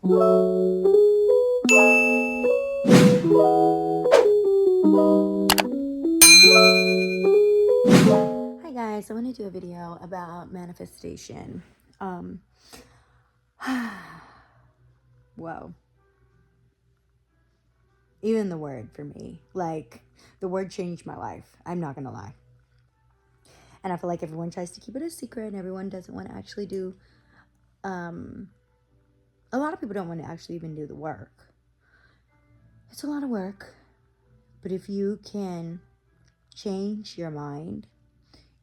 Hi guys, I want to do a video about manifestation. Whoa. Even the word for me, like the word changed my life. I'm not gonna lie. And I feel like everyone tries to keep it a secret and everyone doesn't want to actually do, a lot of people don't want to actually even do the work. It's a lot of work, but if you can change your mind,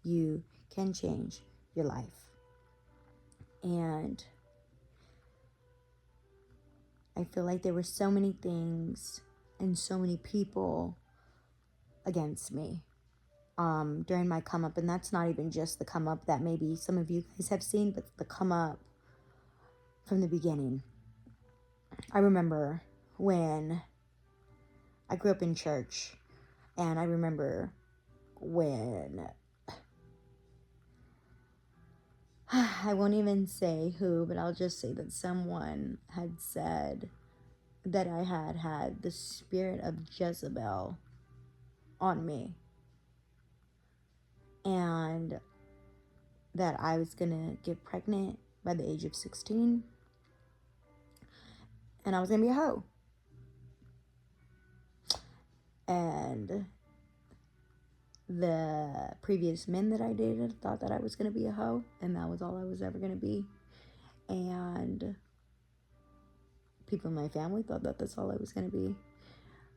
you can change your life. And I feel like there were so many things and so many people against me during my come up. And that's not even just the come up that maybe some of you guys have seen, but the come up from the beginning. I remember when I grew up in church, and I remember when I won't even say who, but I'll just say that someone had said that I had the spirit of Jezebel on me, and that I was gonna get pregnant by the age of 16, and I was gonna be a hoe. And the previous men that I dated thought that I was gonna be a hoe, and that was all I was ever gonna be. And people in my family thought that that's all I was gonna be.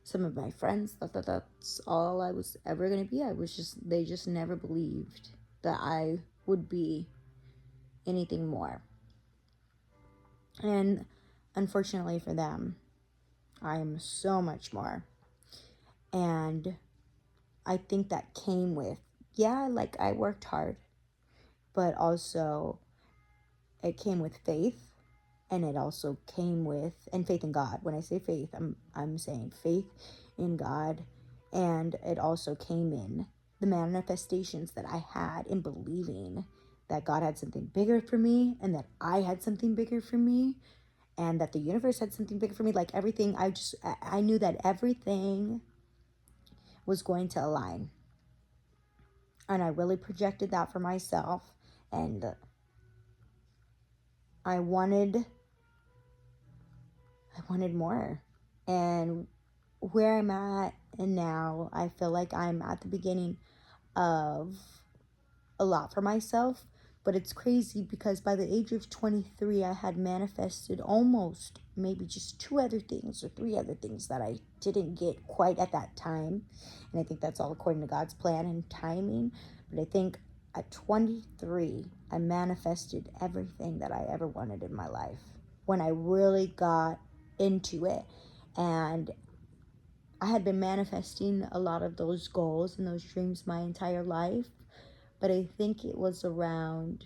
Some of my friends thought that that's all I was ever gonna be. They just never believed that I would be anything more. And unfortunately for them, I am so much more. And I think that came with, yeah, like I worked hard, but also it came with faith, and it also came with, and faith in God. When I say faith, I'm saying faith in God, and it also came in the manifestations that I had in believing that God had something bigger for me, and that I had something bigger for me, and that the universe had something bigger for me. Like everything, I knew that everything was going to align. And I really projected that for myself, and I wanted more. And where I'm at and now, I feel like I'm at the beginning of a lot for myself. But it's crazy because by the age of 23, I had manifested almost maybe just 2 other things or 3 other things that I didn't get quite at that time. And I think that's all according to God's plan and timing. But I think at 23, I manifested everything that I ever wanted in my life when I really got into it. And I had been manifesting a lot of those goals and those dreams my entire life. But I think it was around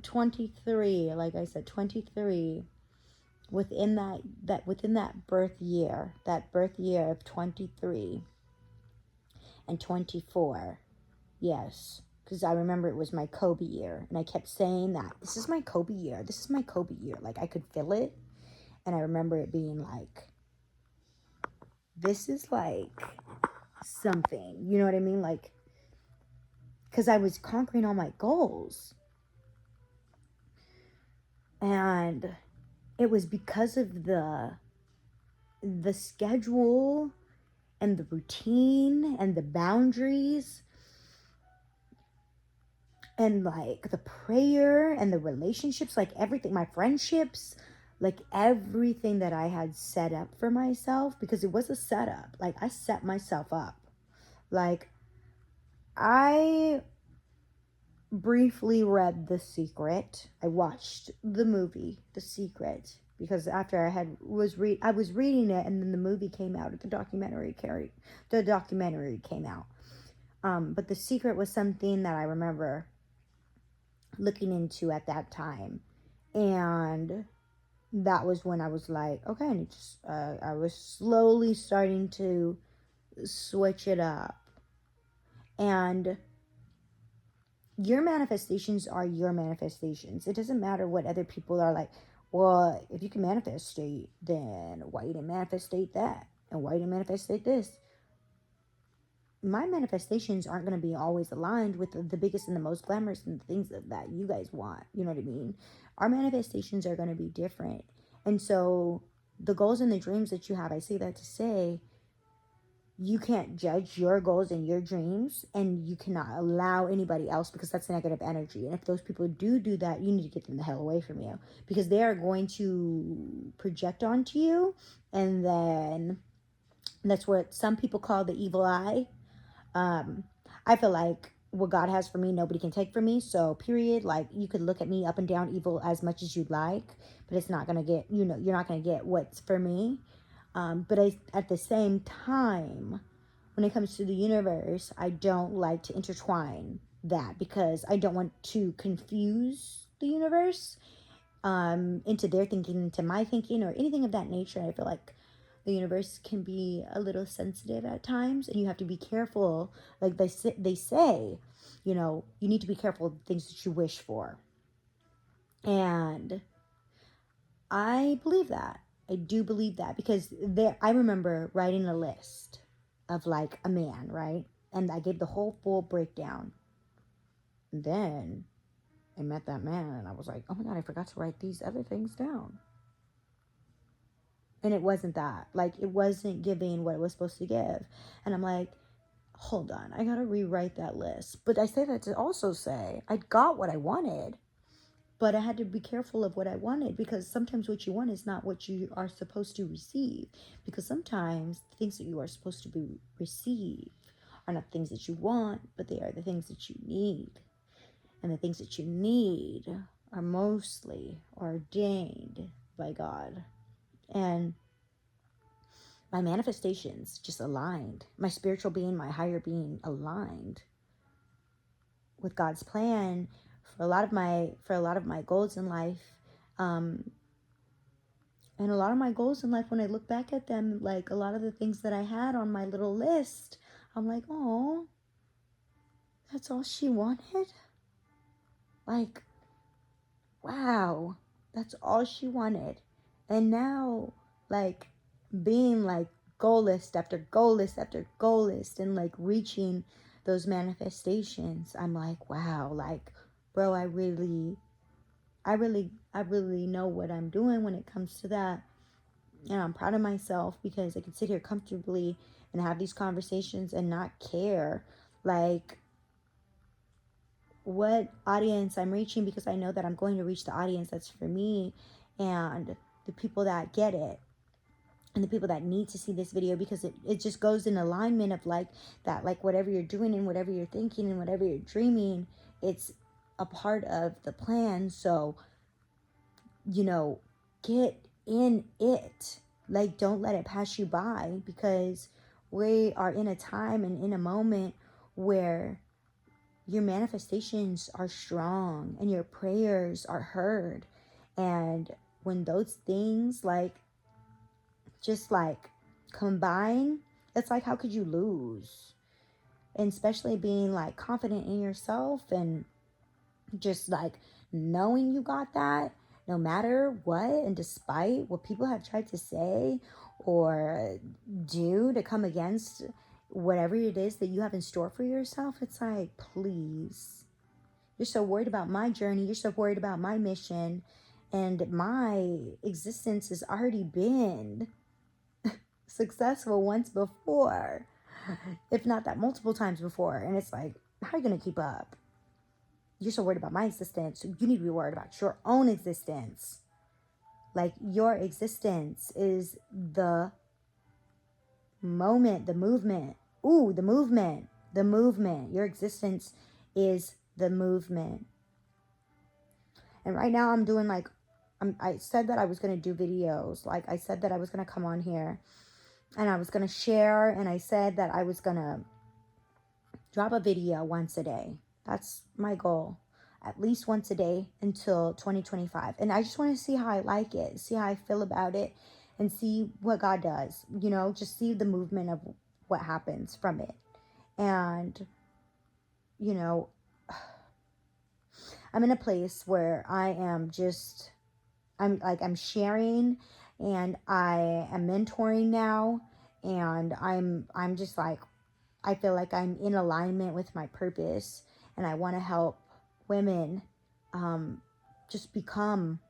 23, like I said, 23, within that birth year of 23 and 24. Yes, because I remember it was my Kobe year, and I kept saying that this is my Kobe year, like I could feel it. And I remember it being like, this is like something, you know what I mean? Like, because I was conquering all my goals. And it was because of the schedule and the routine and the boundaries and like the prayer and the relationships, like everything, my friendships, like everything that I had set up for myself, because it was a setup. Like I set myself up. Like I briefly read The Secret. I watched the movie The Secret because after I was reading it, and then the movie came out. The documentary came out. But The Secret was something that I remember looking into at that time, and that was when I was like, okay, I was slowly starting to switch it up. And your manifestations are your manifestations. It doesn't matter what other people are like. Well, if you can manifestate, then why you didn't manifestate that? And why you didn't manifestate this? My manifestations aren't going to be always aligned with the biggest and the most glamorous and the things that you guys want. You know what I mean? Our manifestations are going to be different. And so the goals and the dreams that you have, I say that to say, you can't judge your goals and your dreams, and you cannot allow anybody else, because that's negative energy. And if those people do that, you need to get them the hell away from you, because they are going to project onto you. And then that's what some people call the evil eye. I feel like what God has for me, nobody can take from me. So, period. Like, you could look at me up and down evil as much as you'd like, but it's not gonna get, you're not gonna get what's for me. But at the same time, when it comes to the universe, I don't like to intertwine that, because I don't want to confuse the universe into their thinking, into my thinking, or anything of that nature. I feel like the universe can be a little sensitive at times, and you have to be careful. Like they say, you need to be careful of the things that you wish for. And I believe that. I do believe that, because I remember writing a list of like a man, right? And I gave the whole full breakdown. And then I met that man, and I was like, oh my God, I forgot to write these other things down. And it wasn't that. Like, it wasn't giving what it was supposed to give. And I'm like, hold on, I gotta rewrite that list. But I say that to also say I got what I wanted, but I had to be careful of what I wanted, because sometimes what you want is not what you are supposed to receive. Because sometimes the things that you are supposed to be receive are not things that you want, but they are the things that you need. And the things that you need are mostly ordained by God. And my manifestations just aligned. My spiritual being, my higher being aligned with God's plan for a lot of my goals in life. And a lot of my goals in life, when I look back at them, like a lot of the things that I had on my little list, I'm like, oh, that's all she wanted? Like, wow, that's all she wanted. And now, like, being like goal list after goal list after goal list, and like reaching those manifestations, I'm like, wow, like, bro, I really know what I'm doing when it comes to that. And I'm proud of myself, because I can sit here comfortably and have these conversations and not care like what audience I'm reaching, because I know that I'm going to reach the audience that's for me, and the people that get it, and the people that need to see this video, because it just goes in alignment of like that, like whatever you're doing and whatever you're thinking and whatever you're dreaming, it's a part of the plan. So, get in it. Like, don't let it pass you by, because we are in a time and in a moment where your manifestations are strong and your prayers are heard. And when those things like just like combine, it's like, how could you lose? And especially being like confident in yourself, and just like knowing you got that no matter what, and despite what people have tried to say or do to come against whatever it is that you have in store for yourself. It's like, please, you're so worried about my journey, you're so worried about my mission, and my existence has already been successful once before, if not that multiple times before. And it's like, how are you gonna keep up? You're so worried about my existence, you need to be worried about your own existence. Like, your existence is the moment, the movement. Ooh, the movement. The movement. Your existence is the movement. And right now I'm doing like, I said that I was going to do videos. Like, I said that I was going to come on here and I was going to share. And I said that I was going to drop a video once a day. That's my goal. At least once a day until 2025. And I just want to see how I like it, see how I feel about it, and see what God does. Just see the movement of what happens from it. And, you know, I'm in a place where I'm sharing, and I am mentoring now, and I'm just like, I feel like I'm in alignment with my purpose, and I want to help women um, just become,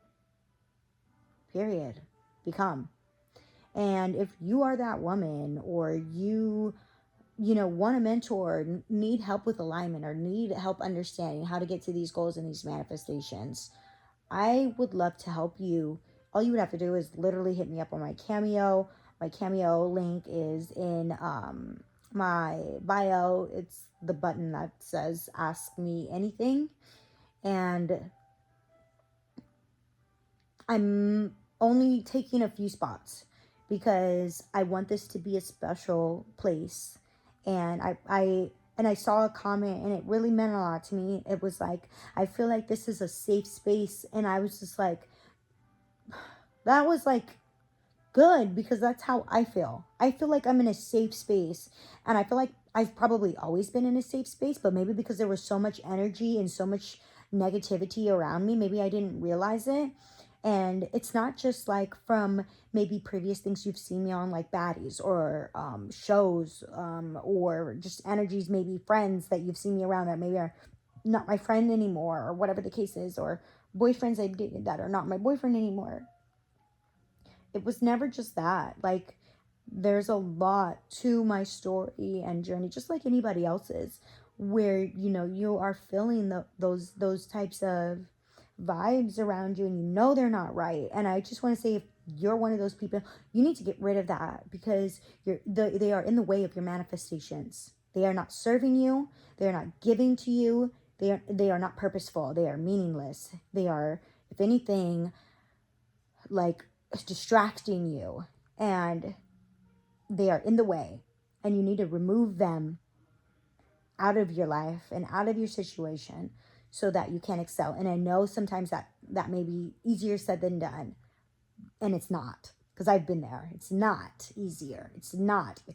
period, become. And if you are that woman, or you want a mentor, need help with alignment, or need help understanding how to get to these goals and these manifestations, I would love to help you. All you would have to do is literally hit me up on my Cameo. My Cameo link is in my bio. It's the button that says Ask Me Anything. And I'm only taking a few spots because I want this to be a special place. And I saw a comment, and it really meant a lot to me. It was like, I feel like this is a safe space. And I was just like, that was like good, because that's how I feel. I feel like I'm in a safe space, and I feel like I've probably always been in a safe space, but maybe because there was so much energy and so much negativity around me, maybe I didn't realize it. And it's not just like from maybe previous things you've seen me on, like baddies, or shows, or just energies, maybe friends that you've seen me around that maybe are not my friend anymore, or whatever the case is, or boyfriends I dated that are not my boyfriend anymore. It was never just that. Like, there's a lot to my story and journey, just like anybody else's, where you are feeling those types of vibes around you, and they're not right. And I just want to say, if you're one of those people, you need to get rid of that, because they are in the way of your manifestations. They are not serving you. They are not giving to you. They are not purposeful. They are meaningless. They are, if anything, like distracting you, and they are in the way, and you need to remove them out of your life and out of your situation, so that you can excel. And I know sometimes that may be easier said than done, and it's not, because I've been there. It's not easier. It's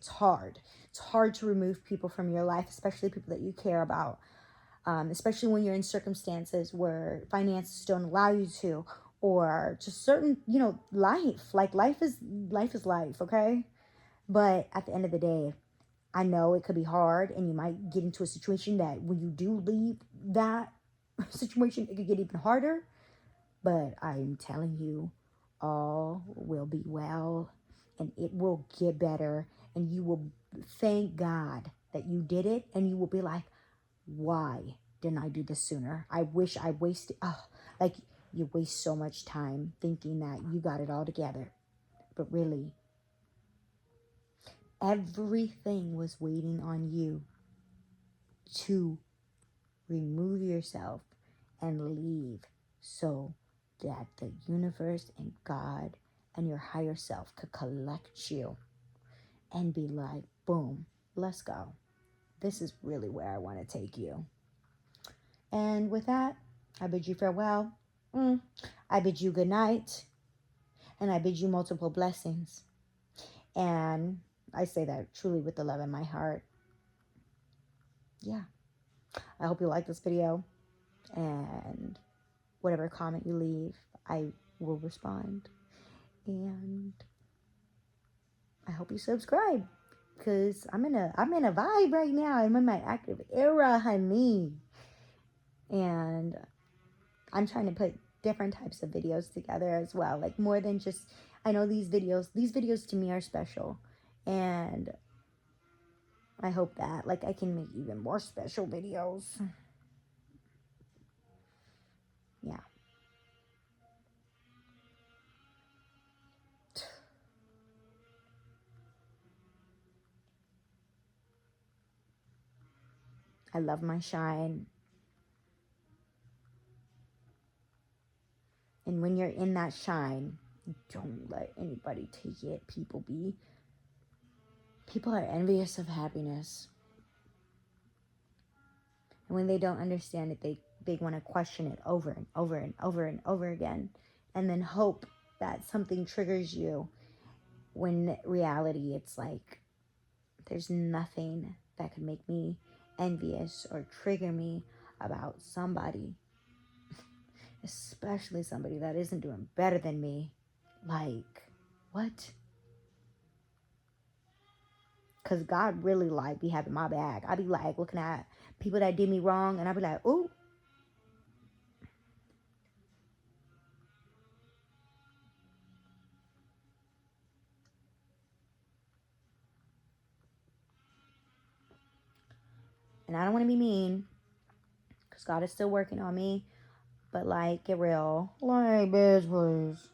hard. It's hard to remove people from your life, especially people that you care about, especially when you're in circumstances where finances don't allow you to, or just certain, life. Like, life is life, okay? But at the end of the day, I know it could be hard, and you might get into a situation that when you do leave that situation, it could get even harder. But I'm telling you, all will be well, and it will get better, and you will thank God that you did it, and you will be like, why didn't I do this sooner? I wish I wasted, like, you waste so much time thinking that you got it all together. But really, everything was waiting on you to remove yourself and leave, so that the universe and God and your higher self could collect you and be like, boom, let's go. This is really where I want to take you. And with that, I bid you farewell. I bid you good night. And I bid you multiple blessings. And I say that truly with the love in my heart. Yeah. I hope you like this video. And whatever comment you leave, I will respond. And I hope you subscribe, because I'm in a vibe right now. I'm in my active era, honey. And I'm trying to put different types of videos together as well. Like, more than just, I know these videos to me are special. And I hope that, like, I can make even more special videos. Yeah. I love my shine. And when you're in that shine, don't let anybody take it. People are envious of happiness. And when they don't understand it, they want to question it over and over and over and over again, and then hope that something triggers you, when in reality, it's like, there's nothing that could make me envious or trigger me about somebody especially somebody that isn't doing better than me. Like, what? Because God really, like, be having my back. I be, like, looking at people that did me wrong, and I be like, ooh. And I don't want to be mean, because God is still working on me. But, like, get real. Like, bitch, please.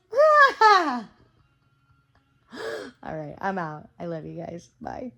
All right, I'm out. I love you guys. Bye.